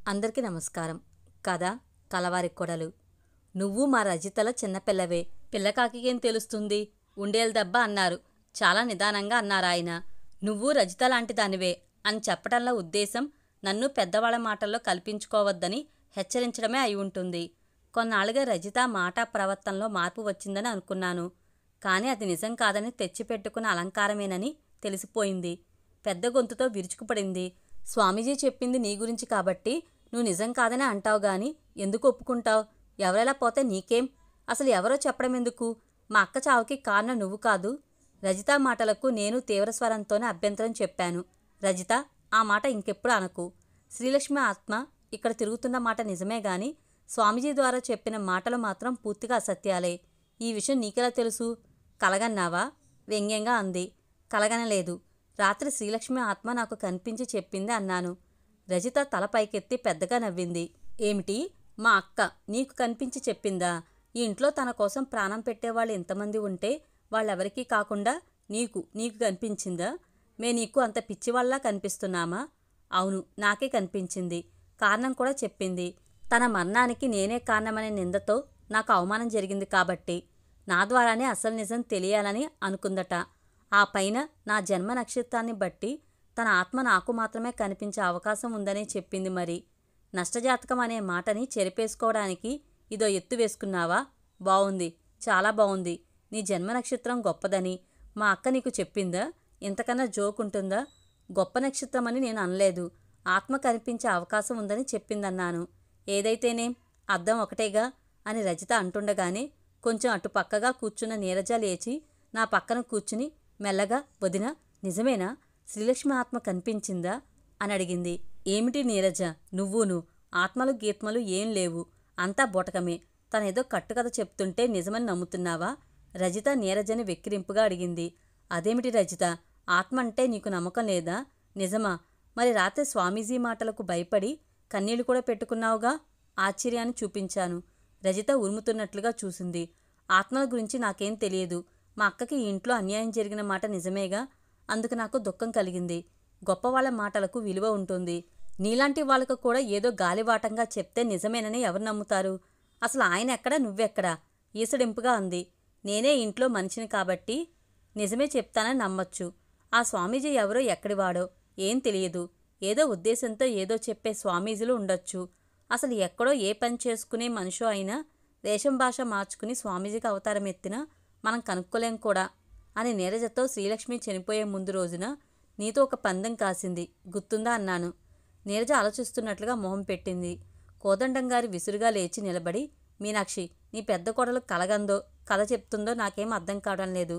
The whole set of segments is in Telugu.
అందరికీ నమస్కారం. కథ కలవారి కొడలు. నువ్వు మా రజితల చిన్నపిల్లవే, పిల్లకాకికేం తెలుస్తుంది, ఉండేలు దెబ్బ అన్నారు. చాలా నిదానంగా అన్నారాయన. నువ్వు రజిత లాంటి దానివే అని చెప్పటంలో ఉద్దేశం నన్ను పెద్దవాళ్ల మాటల్లో కల్పించుకోవద్దని హెచ్చరించడమే అయి ఉంటుంది. కొన్నాళ్ళుగా రజిత మాట ప్రవర్తనలో మార్పు వచ్చిందని అనుకున్నాను. కానీ అది నిజం కాదని తెచ్చిపెట్టుకున్న అలంకారమేనని తెలిసిపోయింది. పెద్ద గొంతుతో విరుచుకుపడింది. స్వామీజీ చెప్పింది నీ గురించి కాబట్టి నువ్వు నిజం కాదనే అంటావు గాని ఎందుకు ఒప్పుకుంటావు? ఎవరెలా పోతే నీకేం? అసలు ఎవరో చెప్పడం ఎందుకు? మా అక్క చావుకి కారణం నువ్వు కాదు. రజిత మాటలకు నేను తీవ్రస్వరంతోనే అభ్యంతరం చెప్పాను. రజిత, ఆ మాట ఇంకెప్పుడు అనకు. శ్రీలక్ష్మి ఆత్మ ఇక్కడ తిరుగుతున్న మాట నిజమే గాని స్వామీజీ ద్వారా చెప్పిన మాటలు మాత్రం పూర్తిగా అసత్యాలే. ఈ విషయం నీకెలా తెలుసు? కలగన్నావా? వ్యంగ్యంగా అంది. కలగనలేదు. రాత్రి శ్రీలక్ష్మి ఆత్మ నాకు కనిపించి చెప్పింది అన్నాను. రజిత తల పైకెత్తి పెద్దగా నవ్వింది. ఏమిటి? మా అక్క నీకు కనిపించి చెప్పిందా? ఈ ఇంట్లో తన కోసం ప్రాణం పెట్టేవాళ్ళు ఎంతమంది ఉంటే వాళ్ళెవరికీ కాకుండా నీకు కనిపించిందా? నీకు అంత పిచ్చివాళ్ళలా కనిపిస్తున్నామా? అవును, నాకే కనిపించింది. కారణం కూడా చెప్పింది. తన మరణానికి నేనే కారణమనే నిందతో నాకు అవమానం జరిగింది కాబట్టి నా ద్వారానే అసలు నిజం తెలియాలని అనుకుందట. ఆ పైన నా జన్మ నక్షత్రాన్ని బట్టి తన ఆత్మ నాకు మాత్రమే కనిపించే అవకాశం ఉందనే చెప్పింది. మరి నష్టజాతకం అనే మాటని చెరిపేసుకోవడానికి ఇదో ఎత్తు వేసుకున్నావా? బావుంది, చాలా బావుంది. నీ జన్మ నక్షత్రం గొప్పదని మా అక్క నీకు చెప్పిందా? ఇంతకన్నా జోక్ ఉంటుందా? గొప్ప నక్షత్రమని నేను అనలేదు. ఆత్మ కనిపించే అవకాశం ఉందని చెప్పిందన్నాను. ఏదైతేనేం అర్థం ఒకటేగా అని రజిత అంటుండగానే కొంచెం అటు పక్కగా కూర్చున్న నీరజ లేచి నా పక్కన కూర్చుని మెల్లగా, వదినా, నిజమేనా? శ్రీలక్ష్మి ఆత్మ కనిపించిందా అని అడిగింది. ఏమిటి నీరజ, నువ్వును? ఆత్మలు గీత్మలు ఏం లేవు, అంతా బొటకమే. తనేదో కట్టుకథ చెప్తుంటే నిజమని నమ్ముతున్నావా? రజిత నీరజని వెక్కిరింపుగా అడిగింది. అదేమిటి రజిత, ఆత్మ అంటే నీకు నమ్మకం లేదా? నిజమా? మరి రాత్రి స్వామీజీ మాటలకు భయపడి కన్నీళ్లు కూడా పెట్టుకున్నావుగా? ఆశ్చర్యాన్ని చూపించాను. రజిత ఉరుముతున్నట్లుగా చూసింది. ఆత్మల గురించి నాకేం తెలియదు. మా అక్కకి ఈ ఇంట్లో అన్యాయం జరిగిన మాట నిజమేగా, అందుకు నాకు దుఃఖం కలిగింది. గొప్పవాళ్ల మాటలకు విలువ ఉంటుంది. నీలాంటి వాళ్ళకు కూడా ఏదో గాలివాటంగా చెప్తే నిజమేనని ఎవరు నమ్ముతారు? అసలు ఆయన ఎక్కడా, నువ్వెక్కడా? ఈసడింపుగా అంది. నేనే ఇంట్లో మనిషిని కాబట్టి నిజమే చెప్తానని నమ్మొచ్చు. ఆ స్వామీజీ ఎవరో ఎక్కడివాడో ఏం తెలియదు. ఏదో ఉద్దేశంతో ఏదో చెప్పే స్వామీజీలు ఉండొచ్చు. అసలు ఎక్కడో ఏ పని చేసుకునే మనిషో అయినా వేషం భాష మార్చుకుని స్వామీజీకి అవతారం ఎత్తినా మనం కనుక్కోలేం కూడా అని నీరజతో శ్రీలక్ష్మి చనిపోయే ముందు రోజున నీతో ఒక పందెం కాసింది, గుర్తుందా అన్నాను. నీరజ ఆలోచిస్తున్నట్లుగా మొహం పెట్టింది. కోదండంగారి విసురుగా లేచి నిలబడి, మీనాక్షి, నీ పెద్ద కోడలు కలగందో కథ చెప్తుందో నాకేం అర్థం కావడం లేదు.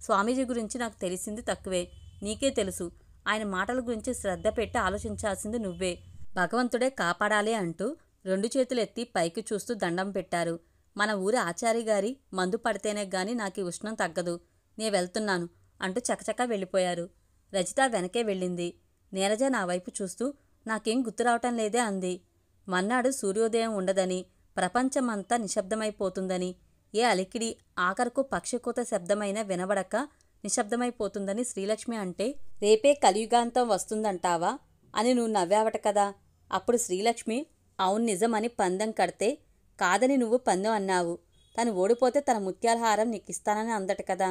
స్వామీజీ గురించి నాకు తెలిసింది తక్కువే. నీకే తెలుసు. ఆయన మాటల గురించి శ్రద్ధ పెట్టి ఆలోచించాల్సింది నువ్వే. భగవంతుడే కాపాడాలి అంటూ 2 చేతులెత్తి పైకి చూస్తూ దండం పెట్టారు. మన ఊరి ఆచారి గారి మందు పడితేనే గాని నాకు ఈ ఉష్ణం తగ్గదు. నే వెళ్తున్నాను అంటూ చకచకా వెళ్ళిపోయారు. రజిత వెనకే వెళ్ళింది. నీరజ నా వైపు చూస్తూ నాకేం గుర్తురావటం లేదే అంది. మన్నాడు సూర్యోదయం ఉండదని, ప్రపంచమంతా నిశ్శబ్దమైపోతుందని, ఏ అలికిడి ఆఖరకు పక్షికూత శబ్దమైన వినబడక నిశ్శబ్దమైపోతుందని శ్రీలక్ష్మి అంటే రేపే కలియుగాంతం వస్తుందంటావా అని నువ్వు నవ్వావట కదా. అప్పుడు శ్రీలక్ష్మి అవును నిజమని పందెం కడితే కాదని నువ్వు పందెం అన్నావు. తను ఓడిపోతే తన ముత్యాల హారం నీకిస్తానని అందట కదా.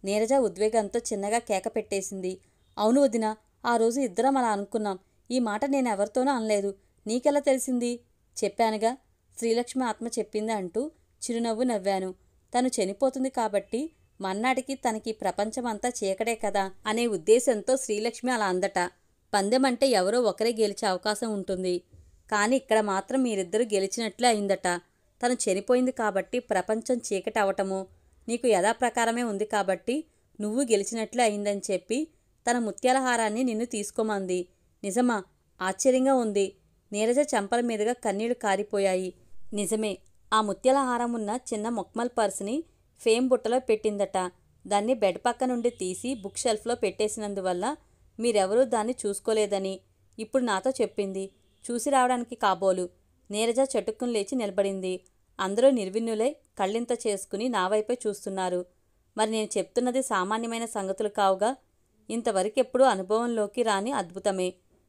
నీరజ ఉద్వేగంతో చిన్నగా కేక పెట్టేసింది. అవును వదినా, ఆ రోజు ఇద్దరం అలా అనుకున్నాం. ఈ మాట నేనెవరితోనూ అనలేదు. నీకెలా తెలిసింది? చెప్పానుగా, శ్రీలక్ష్మి ఆత్మ చెప్పింది అంటూ చిరునవ్వు నవ్వాను. తను చనిపోతుంది కాబట్టి మన్నాటికి తనకి ప్రపంచమంతా చీకడే కదా అనే ఉద్దేశంతో శ్రీలక్ష్మి అలా అందట. పందెమంటే ఎవరో ఒకరే గెలిచే అవకాశం ఉంటుంది. కానీ ఇక్కడ మాత్రం మీరిద్దరూ గెలిచినట్లే అయిందట. తను చనిపోయింది కాబట్టి ప్రపంచం చీకటి అవటము నీకు యథాప్రకారమే ఉంది కాబట్టి నువ్వు గెలిచినట్లే అయిందని చెప్పి తన ముత్యాల హారాన్ని నిన్ను తీసుకోమంది. నిజమా? ఆశ్చర్యంగా ఉంది. నీరజ చెంపల మీదుగా కన్నీళ్లు కారిపోయాయి. నిజమే. ఆ ముత్యాల హారం ఉన్న చిన్న మొక్మల్ పర్సుని ఫేమ్ బుట్టలో పెట్టిందట. దాన్ని బెడ్ పక్క నుండి తీసి బుక్ షెల్ఫ్లో పెట్టేసినందువల్ల మీరెవరూ దాన్ని చూసుకోలేదని ఇప్పుడు నాతో చెప్పింది. చూసి రావడానికి కాబోలు. నీరజ చటుక్కుని లేచి నిలబడింది. అందరూ నిర్విన్నులై కళ్ళింత చేసుకుని నా వైపే చూస్తున్నారు. మరి నేను చెప్తున్నది సామాన్యమైన సంగతులు కావుగా. ఇంతవరకెప్పుడూ అనుభవంలోకి రాని అద్భుతమే.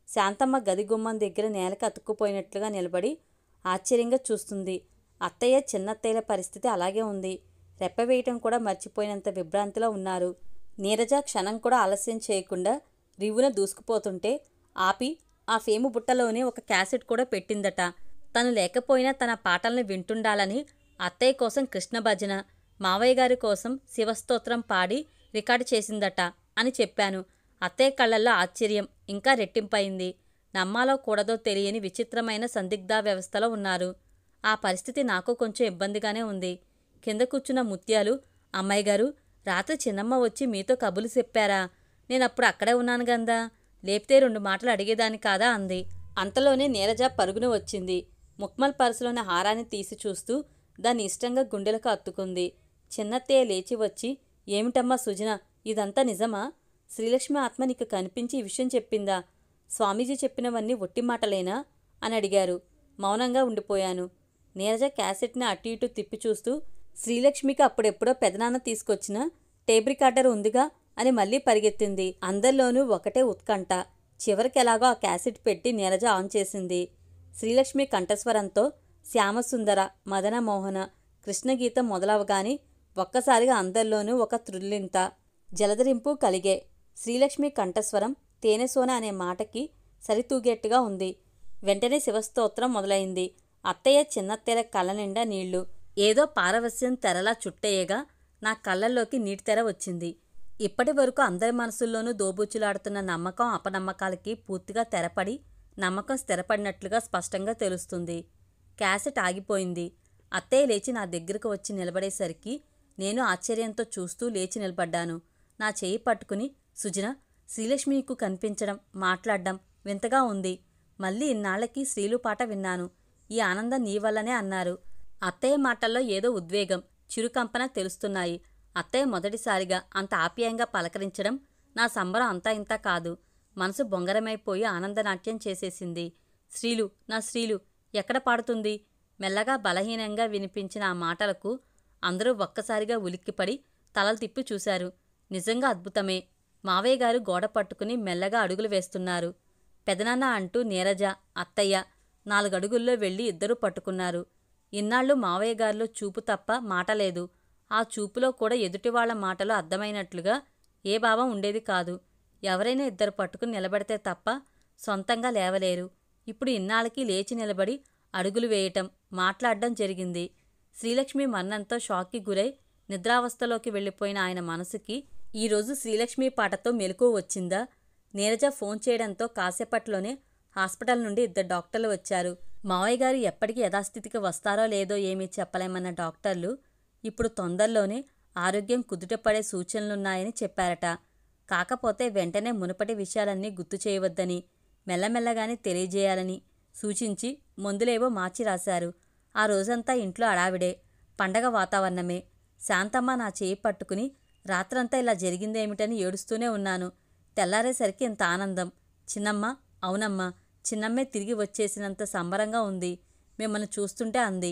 శాంతమ్మ గది గుమ్మం దగ్గర నేలకు అతుక్కుపోయినట్లుగా నిలబడి ఆశ్చర్యంగా చూస్తుంది. అత్తయ్య చిన్నత్తయ్యల పరిస్థితి అలాగే ఉంది. రెప్పవేయటం కూడా మర్చిపోయినంత విభ్రాంతిలో ఉన్నారు. నీరజ క్షణం కూడా ఆలస్యం చేయకుండా రివ్వున దూసుకుపోతుంటే ఆపి ఆ ఫేము బుట్టలోనే ఒక క్యాసెట్ కూడా పెట్టిందట. తను లేకపోయినా తన పాటల్ని వింటుండాలని అత్తయ్య కోసం కృష్ణ భజన, మావయ్య గారి కోసం శివస్తోత్రం పాడి రికార్డు చేసిందట అని చెప్పాను. అత్తయ్య కళ్ళల్లో ఆశ్చర్యం ఇంకా రెట్టింపయింది. నమ్మాలో కూడదో తెలియని విచిత్రమైన సందిగ్ధ వ్యవస్థలో ఉన్నారు. ఆ పరిస్థితి నాకు కొంచెం ఇబ్బందిగానే ఉంది. కింద కూర్చున్న ముత్యాలు, అమ్మాయి గారు, రాత్రి చిన్నమ్మ వచ్చి మీతో కబులు చెప్పారా? నేనప్పుడు అక్కడే ఉన్నాను గందా, లేపితే 2 మాటలు అడిగేదాన్ని కాదా అంది. అంతలోనే నీరజ పరుగున వచ్చింది. ముక్మల్ పర్సులోని హారాన్ని తీసి చూస్తూ దాన్ని ఇష్టంగా గుండెలకు అత్తుకుంది. చిన్నత్తయ్య లేచి వచ్చి, ఏమిటమ్మా సుజన, ఇదంతా నిజమా? శ్రీలక్ష్మి ఆత్మ నీకు కనిపించి ఈ విషయం చెప్పిందా? స్వామీజీ చెప్పినవన్నీ ఒట్టి మాటలేనా అని అడిగారు. మౌనంగా ఉండిపోయాను. నీరజ క్యాసెట్ని అటు ఇటు తిప్పి చూస్తూ, శ్రీలక్ష్మికి అప్పుడెప్పుడో పెదనాన్న తీసుకొచ్చిన టేప్ రికార్డర్ ఉందిగా అని మళ్ళీ పరిగెత్తింది. అందరిలోనూ ఒకటే ఉత్కంఠ. చివరికెలాగో ఆ క్యాసెట్ పెట్టి నీరజ ఆన్ చేసింది. శ్రీలక్ష్మి కంఠస్వరంతో శ్యామసుందర, మదనమోహన, కృష్ణగీతం మొదలవగాని ఒక్కసారిగా అందరిలోనూ ఒక త్రుల్లింత, జలధరింపు కలిగే. శ్రీలక్ష్మి కంఠస్వరం తేనెసోన అనే మాటకి సరితూగేట్టుగా ఉంది. వెంటనే శివస్తోత్రం మొదలైంది. అత్తయ్య చిన్నత్తెర కళ్ళ నిండా నీళ్లు. ఏదో పారవస్యం తెరలా చుట్టేయగా నా కళ్ళల్లోకి నీటి తెర వచ్చింది. ఇప్పటి వరకు అందరి మనసుల్లోనూ దోబూచులాడుతున్న నమ్మకం అపనమ్మకాలకి పూర్తిగా తెరపడి నమ్మకం స్థిరపడినట్లుగా స్పష్టంగా తెలుస్తుంది. క్యాసెట్ ఆగిపోయింది. అత్తయ్య లేచి నా దగ్గరకు వచ్చి నిలబడేసరికి నేను ఆశ్చర్యంతో చూస్తూ లేచి నిలబడ్డాను. నా చేయి పట్టుకుని, సుజన, శ్రీలక్ష్మి నీకు కనిపించడం, మాట్లాడడం వింతగా ఉంది. మళ్ళీ ఇన్నాళ్లకి శ్రీలు పాట విన్నాను. ఈ ఆనందం నీ వల్లనే అన్నారు. అత్తయ్య మాటల్లో ఏదో ఉద్వేగం, చిరుకంపన తెలుస్తున్నాయి. అత్తయ్య మొదటిసారిగా అంత ఆప్యాయంగా పలకరించడం నా సంబరం అంతా ఇంతా కాదు. మనసు బొంగరమైపోయి ఆనందనాట్యం చేసేసింది. శ్రీలు, నా శ్రీలు ఎక్కడ పాడుతుంది? మెల్లగా బలహీనంగా వినిపించిన ఆ మాటలకు అందరూ ఒక్కసారిగా ఉలిక్కిపడి తలలు తిప్పి చూశారు. నిజంగా అద్భుతమే. మావయ్య గారు గోడ పట్టుకుని మెల్లగా అడుగులు వేస్తున్నారు. పెదనాన్న అంటూ నీరజ, అత్తయ్య 4 అడుగుల్లో వెళ్ళి ఇద్దరూ పట్టుకున్నారు. ఇన్నాళ్ళు మావయ్య గారిలో చూపు తప్ప మాట లేదు. ఆ చూపులో కూడా ఎదుటివాళ్ల మాటలు అర్థమైనట్లుగా ఏ భావం ఉండేది కాదు. ఎవరైనా ఇద్దరు పట్టుకుని నిలబడితే తప్ప సొంతంగా లేవలేరు. ఇప్పుడు ఇన్నాళ్ళకి లేచి నిలబడి అడుగులు వేయటం, మాట్లాడడం జరిగింది. శ్రీలక్ష్మి మరణంతో షాక్కి గురై నిద్రావస్థలోకి వెళ్ళిపోయిన ఆయన మనసుకి ఈరోజు శ్రీలక్ష్మి పాటతో మెలకువ వచ్చిందా? నీరజ ఫోన్ చేయడంతో కాసేపట్లోనే హాస్పిటల్ నుండి 2 డాక్టర్లు వచ్చారు. మావయ్య గారు ఎప్పటికి యథాస్థితికి వస్తారో లేదో ఏమీ చెప్పలేమన్న డాక్టర్లు ఇప్పుడు తొందరలోనే ఆరోగ్యం కుదుటపడే సూచనలున్నాయని చెప్పారట. కాకపోతే వెంటనే మునుపటి విషయాలన్నీ గుర్తు చేయవద్దని, మెల్లమెల్లగానే తెలియజేయాలని సూచించి మందులేవో మార్చి రాశారు. ఆ రోజంతా ఇంట్లో అడావిడే, పండగ వాతావరణమే. శాంతమ్మ నా చేయి పట్టుకుని రాత్రంతా ఇలా జరిగిందేమిటని ఏడుస్తూనే ఉన్నాను. తెల్లారేసరికి ఇంత ఆనందం. చిన్నమ్మ, అవునమ్మా, చిన్నమ్మే తిరిగి వచ్చేసినంత సంబరంగా ఉంది మిమ్మల్ని చూస్తుంటే అంది.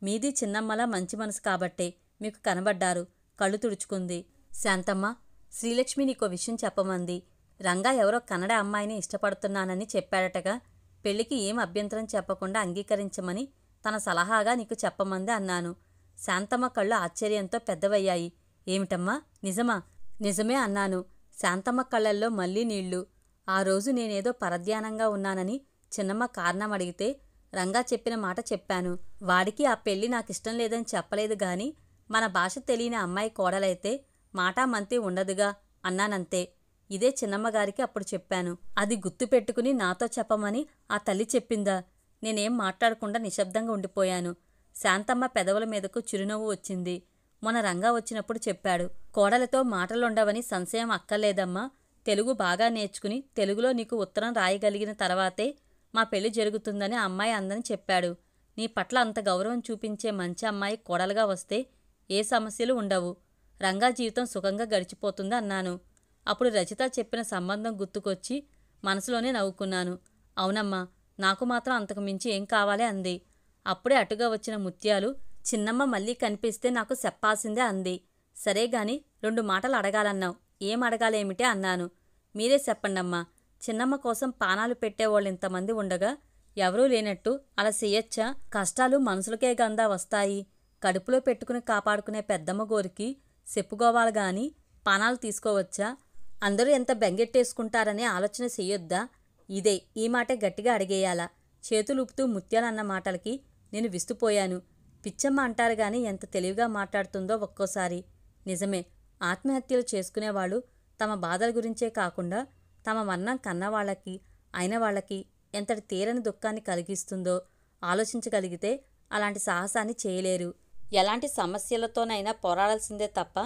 మీది చిన్నమ్మలా మంచి మనసు కాబట్టే మీకు కనబడ్డారు. కళ్ళు తుడుచుకుంది. శాంతమ్మ, శ్రీలక్ష్మి నీకో విషయం చెప్పమంది. రంగా ఎవరో కన్నడ అమ్మాయిని ఇష్టపడుతున్నానని చెప్పాడటగా. పెళ్లికి ఏం అభ్యంతరం చెప్పకుండా అంగీకరించమని తన సలహాగా నీకు చెప్పమంది అన్నాను. శాంతమ్మ కళ్ళు ఆశ్చర్యంతో పెద్దవయ్యాయి. ఏమిటమ్మా, నిజమా? నిజమే అన్నాను. శాంతమ్మ కళ్ళల్లో మళ్ళీ నీళ్లు. ఆ రోజు నేనేదో పరధ్యానంగా ఉన్నానని చిన్నమ్మ కారణం అడిగితే రంగా చెప్పిన మాట చెప్పాను. వాడికి ఆ పెళ్లి నాకిష్టం లేదని చెప్పలేదు గాని మన భాష తెలియని అమ్మాయి కోడలైతే మాటామంతి ఉండదుగా అన్నానంతే. ఇదే చిన్నమ్మగారికి అప్పుడు చెప్పాను. అది గుర్తు పెట్టుకుని నాతో చెప్పమని ఆ తల్లి చెప్పిందా? నేనేం మాట్లాడకుండా నిశ్శబ్దంగా ఉండిపోయాను. శాంతమ్మ పెదవుల మీదకు చిరునవ్వు వచ్చింది. మొన్న రంగా వచ్చినప్పుడు చెప్పాడు. కోడలతో మాటలుండవని సంశయం అక్కర్లేదమ్మా. తెలుగు బాగా నేర్చుకుని తెలుగులో నీకు ఉత్తరం రాయగలిగిన తర్వాతే మా పెళ్లి జరుగుతుందని ఆ అమ్మాయి అందని చెప్పాడు. నీ పట్ల అంత గౌరవం చూపించే మంచి అమ్మాయి కోడలుగా వస్తే ఏ సమస్యలు ఉండవు. రంగా జీవితం సుఖంగా గడిచిపోతుంది అన్నాను. అప్పుడు రజిత చెప్పిన సంబంధం గుర్తుకొచ్చి మనసులోనే నవ్వుకున్నాను. అవునమ్మా, నాకు మాత్రం అంతకు మించి ఏం కావాలి అంది. అప్పుడే అటుగా వచ్చిన ముత్యాలు, చిన్నమ్మ మళ్ళీ కనిపిస్తే నాకు చెప్పాల్సిందే అంది. సరేగాని 2 మాటలు అడగాలన్నావు. ఏం అడగాలేమిటే అన్నాను. మీరే చెప్పండమ్మా. చిన్నమ్మ కోసం పానాలు పెట్టేవాళ్ళు ఇంతమంది ఉండగా ఎవరూ లేనట్టు అలా చెయ్యొచ్చా? కష్టాలు మనుషులకే గందా వస్తాయి. కడుపులో పెట్టుకుని కాపాడుకునే పెద్దమ్మ గోరికి చెప్పుకోవాలి గాని పానాలు తీసుకోవచ్చా? అందరూ ఎంత బెంగెట్టేసుకుంటారనే ఆలోచన చెయ్యొద్దా? ఇదే ఈ మాటే గట్టిగా అడిగేయాలా? చేతులుపుతూ ముత్యాలన్న మాటలకి నేను విస్తుపోయాను. పిచ్చమ్మ అంటారు గాని ఎంత తెలివిగా మాట్లాడుతుందో ఒక్కోసారి. నిజమే, ఆత్మహత్యలు చేసుకునేవాళ్ళు తమ బాధల గురించే కాకుండా తమ మరణం కన్నవాళ్లకి అయిన వాళ్ళకి ఎంతటి తీరని దుఃఖాన్ని కలిగిస్తుందో ఆలోచించగలిగితే అలాంటి సాహసాన్ని చేయలేరు. ఎలాంటి సమస్యలతోనైనా పోరాడాల్సిందే తప్ప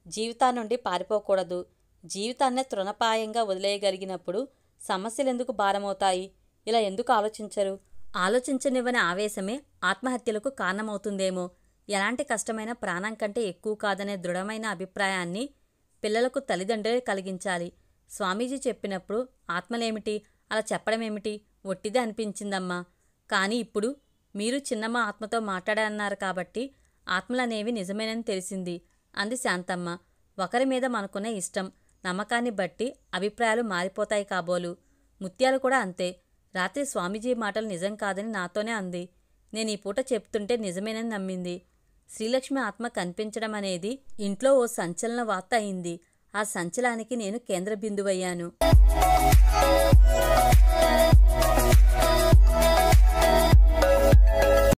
జీవితాన్నుండి పారిపోకూడదు. జీవితాన్నే తృణప్రాయంగా వదిలేయగలిగినప్పుడు సమస్యలెందుకు భారమవుతాయి? ఇలా ఎందుకు ఆలోచించరు? ఆలోచించనివ్వని ఆవేశమే ఆత్మహత్యలకు కారణమవుతుందేమో. ఎలాంటి కష్టమైన ప్రాణం కంటే ఎక్కువ కాదనే దృఢమైన అభిప్రాయాన్ని పిల్లలకు తల్లిదండ్రులే కలిగించాలి. స్వామీజీ చెప్పినప్పుడు ఆత్మలేమిటి, అలా చెప్పడమేమిటి, ఒట్టిదే అనిపించిందమ్మా. కానీ ఇప్పుడు మీరు చిన్నమ్మ ఆత్మతో మాట్లాడారన్నారు కాబట్టి ఆత్మలనేవి నిజమేనని తెలిసింది అంది శాంతమ్మ. ఒకరి మీద మనకున్న ఇష్టం, నమ్మకాన్ని బట్టి అభిప్రాయాలు మారిపోతాయి కాబోలు. ముత్యాలు కూడా అంతే. రాత్రి స్వామీజీ మాటలు నిజం కాదని నాతోనే అంది. నేను ఈ పూట చెప్తుంటే నిజమేనని నమ్మింది. శ్రీలక్ష్మి ఆత్మ కనిపించడం అనేది ఇంట్లో ఓ సంచలన వార్త అయింది. ఆ సంచలనానికి నేను కేంద్ర బిందువయ్యాను.